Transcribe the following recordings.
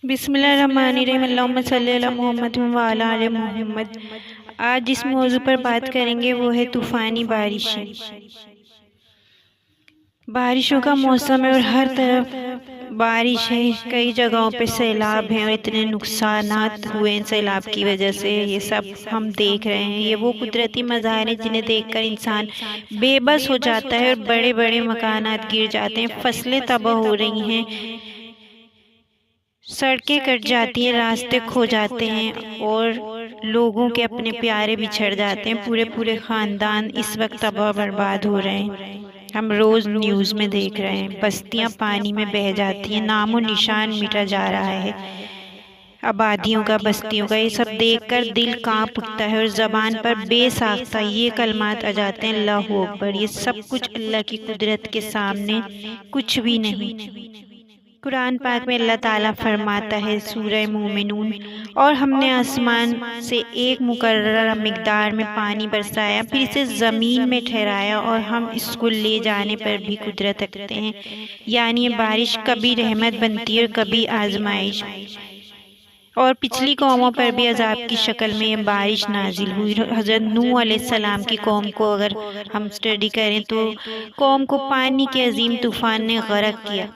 بسم اللہ الرحمن الرحیم، اللہم صلی علی محمد وعلی آل محمد۔ آج جس موضوع پر بات کریں گے وہ ہے طوفانی بارشیں۔ بارشوں کا موسم ہے اور ہر طرف بارش ہے، کئی جگہوں پہ سیلاب ہیں اور اتنے نقصانات ہوئے ہیں سیلاب کی وجہ سے، یہ سب ہم دیکھ رہے ہیں۔ یہ وہ قدرتی مظاہر ہیں جنہیں دیکھ کر انسان بے بس ہو جاتا ہے اور بڑے بڑے مکانات گر جاتے ہیں، فصلیں تباہ ہو رہی ہیں، سڑکیں کٹ جاتی ہیں، راستے کھو جاتے ہیں اور لوگوں کے اپنے پیارے بچھڑ جاتے ہیں۔ پورے پورے خاندان اس وقت تباہ برباد ہو رہے ہیں، ہم روز نیوز میں دیکھ رہے ہیں۔ بستیاں پانی میں بہہ جاتی ہیں، نام و نشان مٹا جا رہا ہے آبادیوں کا، بستیوں کا۔ یہ سب دیکھ کر دل کانپ اٹھتا ہے اور زبان پر بے ساختہ یہ کلمات آ جاتے ہیں، اللہ اکبر۔ یہ سب کچھ اللہ کی قدرت کے سامنے کچھ بھی نہیں۔ قرآن پاک میں اللہ تعالیٰ فرماتا ہے سورہ مومنون، اور ہم نے آسمان سے ایک مقررہ مقدار میں پانی برسایا، پھر اسے زمین میں ٹھہرایا، اور ہم اس کو لے جانے پر بھی قدرت رکھتے ہیں۔ یعنی یہ بارش کبھی رحمت بنتی ہے اور کبھی آزمائش، اور پچھلی قوموں پر بھی عذاب کی شکل میں یہ بارش نازل ہوئی۔ حضرت نوح علیہ السلام کی قوم کو اگر ہم اسٹڈی کریں تو قوم کو پانی کے عظیم طوفان نے غرق کیا۔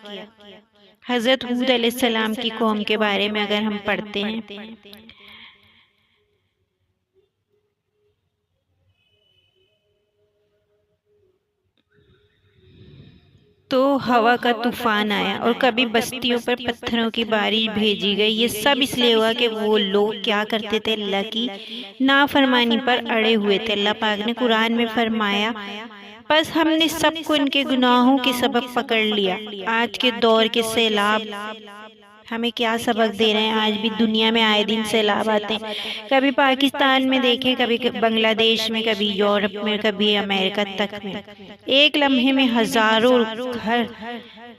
حضرت ہود علیہ السلام کی قوم کے بارے میں اگر ہم پڑھتے ہیں تو ہوا کا طوفان آیا اور کبھی بستیوں پر پتھروں کی بارش بھیجی گئی۔ یہ سب اس لیے ہوا کہ وہ لوگ کیا کرتے تھے، اللہ کی نافرمانی پر اڑے ہوئے تھے۔ اللہ پاک نے قرآن میں فرمایا، بس ہم نے سب کو ان کے گناہوں کے سبب پکڑ لیا۔ آج کے دور کے سیلاب ہمیں کیا سبق دے رہے ہیں؟ آج بھی دنیا میں آئے دن سیلاب آتے ہیں، کبھی پاکستان میں دیکھیں، کبھی بنگلہ دیش میں، کبھی یورپ میں، کبھی امریکہ تک میں۔ ایک لمحے میں ہزاروں گھر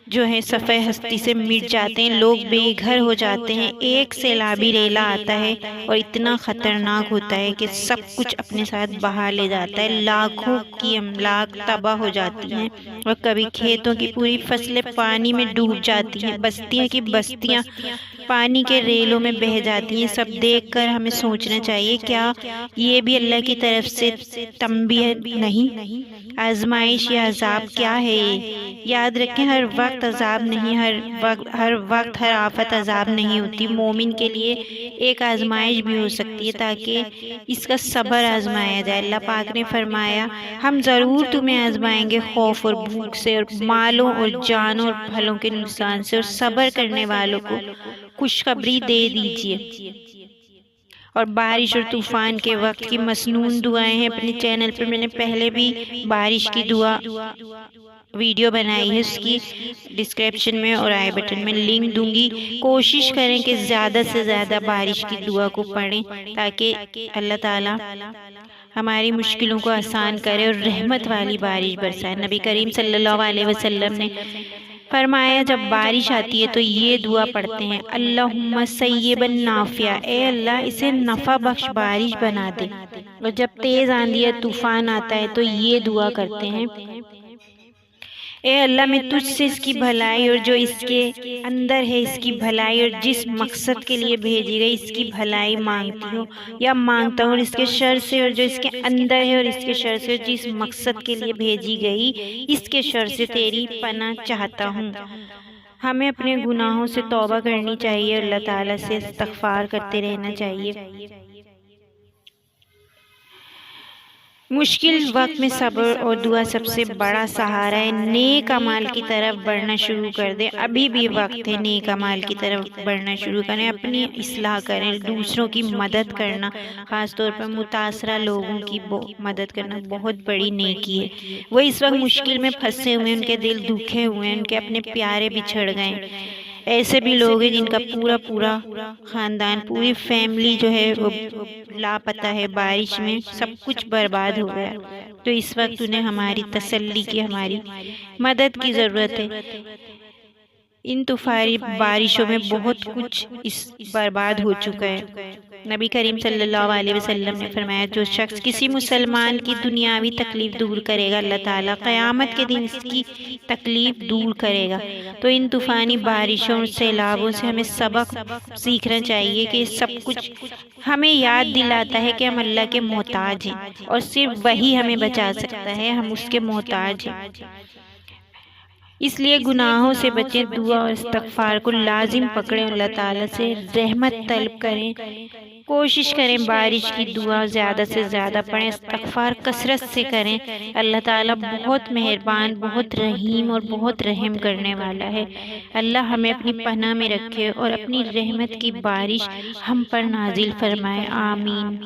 جو ہیں صفحہ ہستی سے مٹ جاتے ہیں، لوگ بے گھر ہو جاتے ہیں۔ ایک سیلابی ریلا آتا ہے اور اتنا خطرناک ہوتا ہے کہ سب کچھ اپنے ساتھ بہا لے جاتا ہے، لاکھوں کی املاک تباہ ہو جاتی ہیں، اور کبھی کھیتوں کی پوری فصلیں پانی میں ڈوب جاتی ہیں، بستیاں کی بستیاں پانی کے ریلوں میں بہہ جاتی ہیں۔ سب دیکھ کر ہمیں سوچنا چاہیے، کیا یہ بھی اللہ کی طرف سے تنبیہ نہیں؟ آزمائش یا عذاب کیا ہے یہ؟ یاد رکھیں، ہر وقت عذاب نہیں، ہر وقت ہر آفت عذاب نہیں ہوتی۔ مومن کے لیے ایک آزمائش بھی ہو سکتی ہے تاکہ اس کا صبر آزمایا جائے۔ اللہ پاک نے فرمایا، ہم ضرور تمہیں آزمائیں گے، خوف اور بھوک سے، اور مالوں اور جانوں اور پھلوں کے نقصان سے، اور صبر کرنے والوں کو خوشخبری دے دیجیے۔ اور بارش اور طوفان کے وقت کی مسنون دعائیں ہیں اپنے چینل پر، میں نے پہلے بھی بارش کی دعا ویڈیو بنائی ہے، اس کی ڈسکرپشن میں اور آئی بٹن میں لنک دوں گی۔ کوشش کریں کہ زیادہ سے زیادہ بارش کی دعا کو پڑھیں تاکہ اللہ تعالیٰ ہماری مشکلوں کو آسان کرے اور رحمت والی بارش برسائے۔ نبی کریم صلی اللہ علیہ وسلم نے فرمایا، جب بارش آتی ہے تو یہ دعا پڑھتے ہیں، اللہم سیبا نافعا، اے اللہ اسے نفع بخش بارش بنا دے۔ اور جب تیز آندھی یا طوفان آتا ہے تو یہ دعا کرتے ہیں، اے اللہ میں تجھ سے اس کی بھلائی اور جو اس کے اندر ہے اس کی بھلائی، اور جس مقصد کے لیے بھیجی گئی اس کی بھلائی مانگتی ہوں یا مانگتا ہوں، اور اس کے شر سے اور جو اس کے اندر ہے، اور اس کے شر سے اور جس مقصد کے لیے بھیجی گئی اس کے شر سے تیری پناہ چاہتا ہوں۔ ہمیں اپنے گناہوں سے توبہ کرنی چاہیے اور اللہ تعالیٰ سے استغفار کرتے رہنا چاہیے۔ مشکل وقت میں صبر اور دعا سب سے بڑا سہارا ہے۔ نیک اعمال کی طرف بڑھنا شروع کر دیں، ابھی بھی وقت ہے، نیک اعمال کی طرف بڑھنا شروع کریں، اپنی اصلاح کریں، دوسروں کی مدد کرنا، خاص طور پر متاثرہ لوگوں کی مدد کرنا بہت بڑی نیکی ہے۔ وہ اس وقت مشکل میں پھنسے ہوئے ہیں، ان کے دل دکھے ہوئے ہیں، ان کے اپنے پیارے بچھڑ گئے ہیں۔ ایسے بھی لوگ ہیں جن کا پورا خاندان، پوری فیملی جو ہے وہ لاپتہ ہے، بارش میں سب کچھ برباد ہو گیا، تو اس وقت انہیں ہماری تسلی کی، ہماری مدد کی ضرورت ہے۔ ان طوفانی بارشوں میں بہت کچھ برباد ہو چکا ہے۔ نبی کریم صلی اللہ علیہ وسلم نے فرمایا جو شخص کسی مسلمان کی دنیاوی تکلیف دور کرے گا اللہ تعالیٰ قیامت کے دن اس کی تکلیف دور کرے گا۔ تو ان طوفانی بارشوں اور سیلابوں سے ہمیں سبق سیکھنا چاہیے کہ سب کچھ ہمیں یاد دلاتا ہے کہ ہم اللہ کے محتاج ہیں اور صرف وہی ہمیں بچا سکتا ہے، ہم اس کے محتاج ہیں۔ اس لیے گناہوں سے بچیں، دعا اور استغفار کو لازم پکڑیں، اللہ تعالیٰ سے رحمت طلب کریں، کوشش کریں بارش کی دعا زیادہ سے زیادہ پڑھیں، استغفار کثرت سے کریں۔ اللہ تعالیٰ بہت مہربان، بہت رحیم اور بہت رحم کرنے والا ہے۔ اللہ ہمیں اپنی پناہ میں رکھے اور اپنی رحمت کی بارش ہم پر نازل فرمائے، آمین۔